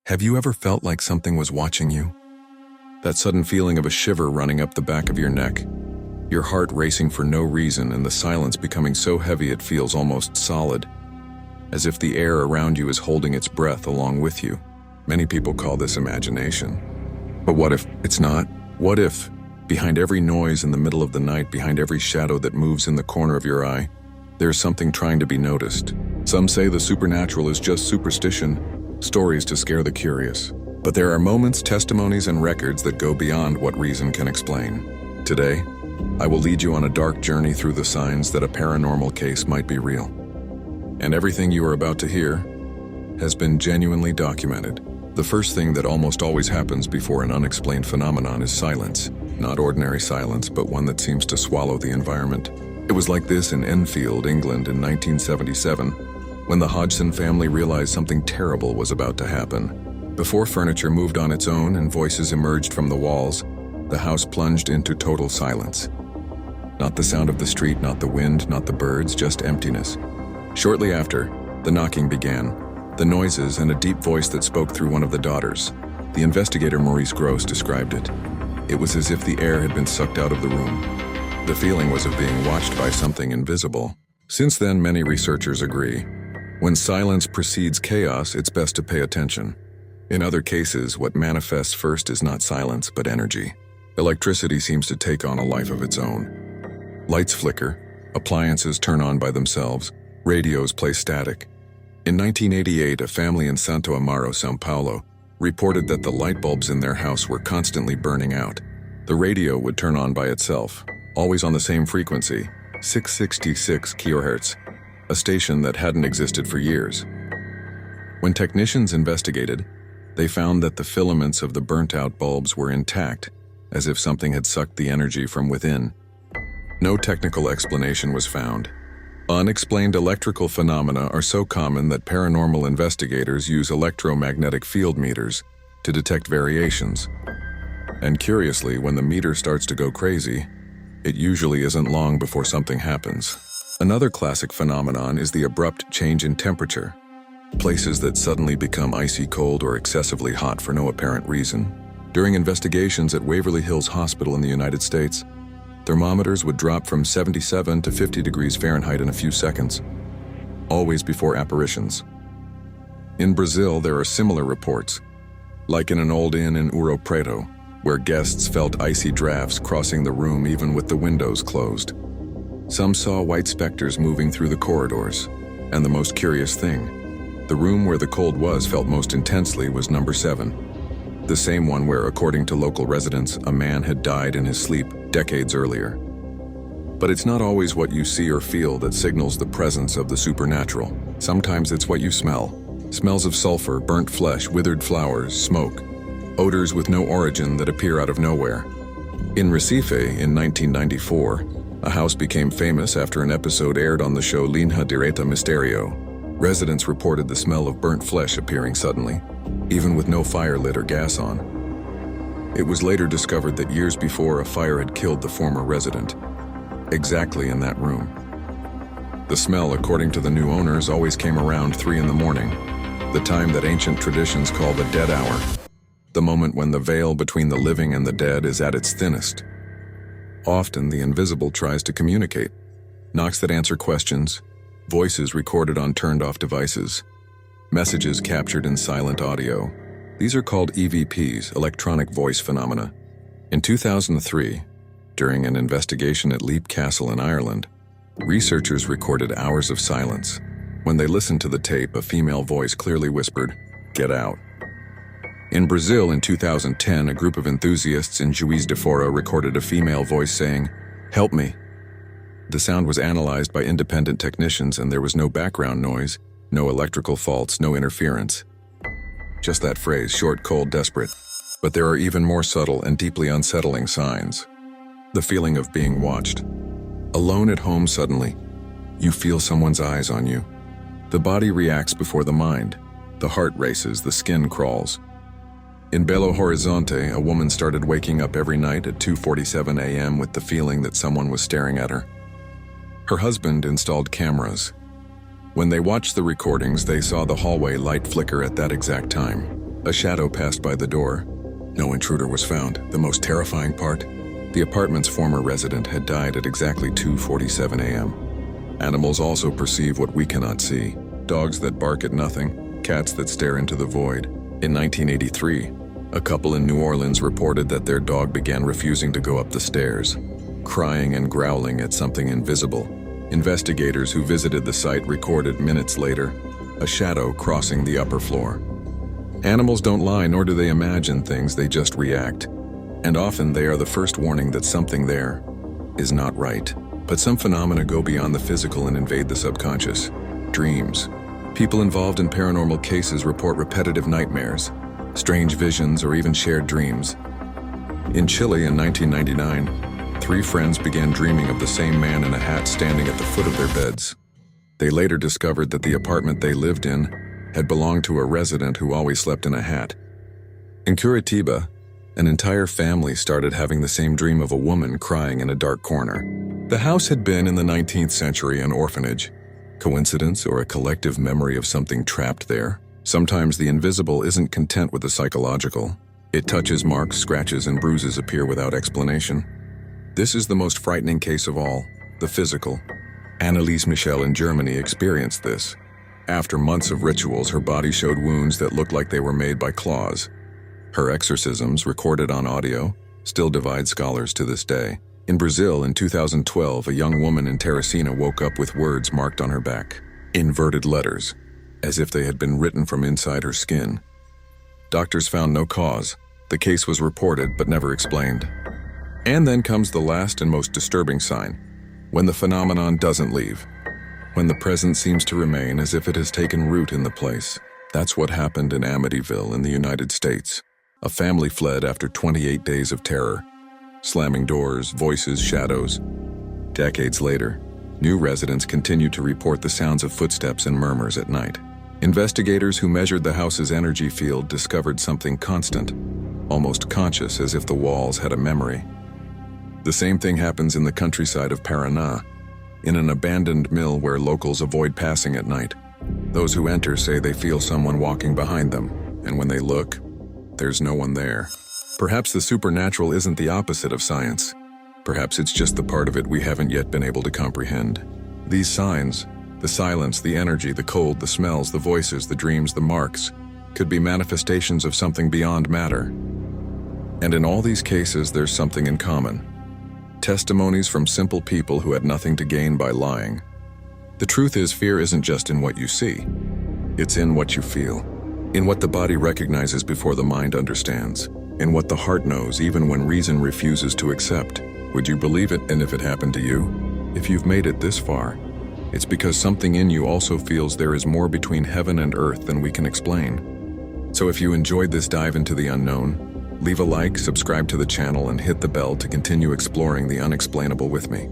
Have you ever felt like something was watching you? That sudden feeling of a shiver running up the back of your neck, your heart racing for no reason and the silence becoming so heavy it feels almost solid, as if the air around you is holding its breath along with you. Many people call this imagination. But what if it's not? What if, behind every noise in the middle of the night, behind every shadow that moves in the corner of your eye, there's something trying to be noticed? Some say the supernatural is just superstition, stories to scare the curious. But there are moments, testimonies, and records that go beyond what reason can explain. Today, I will lead you on a dark journey through the signs that a paranormal case might be real. And everything you are about to hear has been genuinely documented. The first thing that almost always happens before an unexplained phenomenon is silence. Not ordinary silence, but one that seems to swallow the environment. It was like this in Enfield, England in 1977, when the Hodgson family realized something terrible was about to happen. Before furniture moved on its own and voices emerged from the walls, the house plunged into total silence. Not the sound of the street, not the wind, not the birds, just emptiness. Shortly after, the knocking began, the noises and a deep voice that spoke through one of the daughters. The investigator Maurice Gross described it. It was as if the air had been sucked out of the room. The feeling was of being watched by something invisible. Since then, many researchers agree. When silence precedes chaos, it's best to pay attention. In other cases, what manifests first is not silence, but energy. Electricity seems to take on a life of its own. Lights flicker, appliances turn on by themselves, radios play static. In 1988, a family in Santo Amaro, São Paulo, reported that the light bulbs in their house were constantly burning out. The radio would turn on by itself, always on the same frequency, 666 kHz, a station that hadn't existed for years. When technicians investigated, they found that the filaments of the burnt-out bulbs were intact, as if something had sucked the energy from within. No technical explanation was found. Unexplained electrical phenomena are so common that paranormal investigators use electromagnetic field meters to detect variations. And curiously, when the meter starts to go crazy, it usually isn't long before something happens. Another classic phenomenon is the abrupt change in temperature. Places that suddenly become icy cold or excessively hot for no apparent reason. During investigations at Waverly Hills Hospital in the United States, thermometers would drop from 77 to 50 degrees Fahrenheit in a few seconds, always before apparitions. In Brazil, there are similar reports, like in an old inn in Ouro Preto, where guests felt icy drafts crossing the room even with the windows closed. Some saw white specters moving through the corridors, and the most curious thing, the room where the cold was felt most intensely was number 7, the same one where, according to local residents, a man had died in his sleep decades earlier. But it's not always what you see or feel that signals the presence of the supernatural. Sometimes it's what you smell. Smells of sulfur, burnt flesh, withered flowers, smoke, odors with no origin that appear out of nowhere. In Recife in 1994, a house became famous after an episode aired on the show Linha Direta Misterio. Residents reported the smell of burnt flesh appearing suddenly, even with no fire lit or gas on. It was later discovered that years before, a fire had killed the former resident, exactly in that room. The smell, according to the new owners, always came around 3 in the morning, the time that ancient traditions call the dead hour, the moment when the veil between the living and the dead is at its thinnest. Often, the invisible tries to communicate. Knocks that answer questions, voices recorded on turned-off devices, messages captured in silent audio. These are called EVPs, electronic voice phenomena. In 2003, during an investigation at Leap Castle in Ireland, researchers recorded hours of silence. When they listened to the tape, a female voice clearly whispered, "Get out." In Brazil in 2010, a group of enthusiasts in Juiz de Fora recorded a female voice saying, "Help me." The sound was analyzed by independent technicians and there was no background noise, no electrical faults, no interference. Just that phrase, short, cold, desperate. But there are even more subtle and deeply unsettling signs. The feeling of being watched. Alone at home suddenly, you feel someone's eyes on you. The body reacts before the mind. The heart races, the skin crawls. In Belo Horizonte, a woman started waking up every night at 2:47 a.m. with the feeling that someone was staring at her. Her husband installed cameras. When they watched the recordings, they saw the hallway light flicker at that exact time. A shadow passed by the door. No intruder was found. The most terrifying part? The apartment's former resident had died at exactly 2:47 a.m. Animals also perceive what we cannot see. Dogs that bark at nothing, cats that stare into the void. In 1983, a couple in New Orleans reported that their dog began refusing to go up the stairs, crying and growling at something invisible. Investigators who visited the site recorded minutes later a shadow crossing the upper floor. Animals don't lie, nor do they imagine things, they just react. And often they are the first warning that something there is not right. But some phenomena go beyond the physical and invade the subconscious. Dreams. People involved in paranormal cases report repetitive nightmares, strange visions, or even shared dreams. In Chile in 1999, 3 friends began dreaming of the same man in a hat standing at the foot of their beds. They later discovered that the apartment they lived in had belonged to a resident who always slept in a hat. In Curitiba, an entire family started having the same dream of a woman crying in a dark corner. The house had been in the 19th century an orphanage. Coincidence or a collective memory of something trapped there? Sometimes the invisible isn't content with the psychological. It touches, marks, scratches, and bruises appear without explanation. This is the most frightening case of all, the physical. Anneliese Michel in Germany experienced this. After months of rituals, her body showed wounds that looked like they were made by claws. Her exorcisms, recorded on audio, still divide scholars to this day. In Brazil in 2012, a young woman in Teresina woke up with words marked on her back. Inverted letters, as if they had been written from inside her skin. Doctors found no cause. The case was reported but never explained. And then comes the last and most disturbing sign, when the phenomenon doesn't leave. When the presence seems to remain as if it has taken root in the place. That's what happened in Amityville in the United States. A family fled after 28 days of terror. Slamming doors, voices, shadows. Decades later, new residents continued to report the sounds of footsteps and murmurs at night. Investigators who measured the house's energy field discovered something constant, almost conscious, as if the walls had a memory. The same thing happens in the countryside of Paraná, in an abandoned mill where locals avoid passing at night. Those who enter say they feel someone walking behind them, and when they look, there's no one there. Perhaps the supernatural isn't the opposite of science. Perhaps it's just the part of it we haven't yet been able to comprehend. These signs, the silence, the energy, the cold, the smells, the voices, the dreams, the marks, could be manifestations of something beyond matter. And in all these cases, there's something in common. Testimonies from simple people who had nothing to gain by lying. The truth is, fear isn't just in what you see. It's in what you feel. In what the body recognizes before the mind understands. In what the heart knows even when reason refuses to accept. Would you believe it? And if it happened to you? If you've made it this far, it's because something in you also feels there is more between heaven and earth than we can explain. So if you enjoyed this dive into the unknown, leave a like, subscribe to the channel, and hit the bell to continue exploring the unexplainable with me.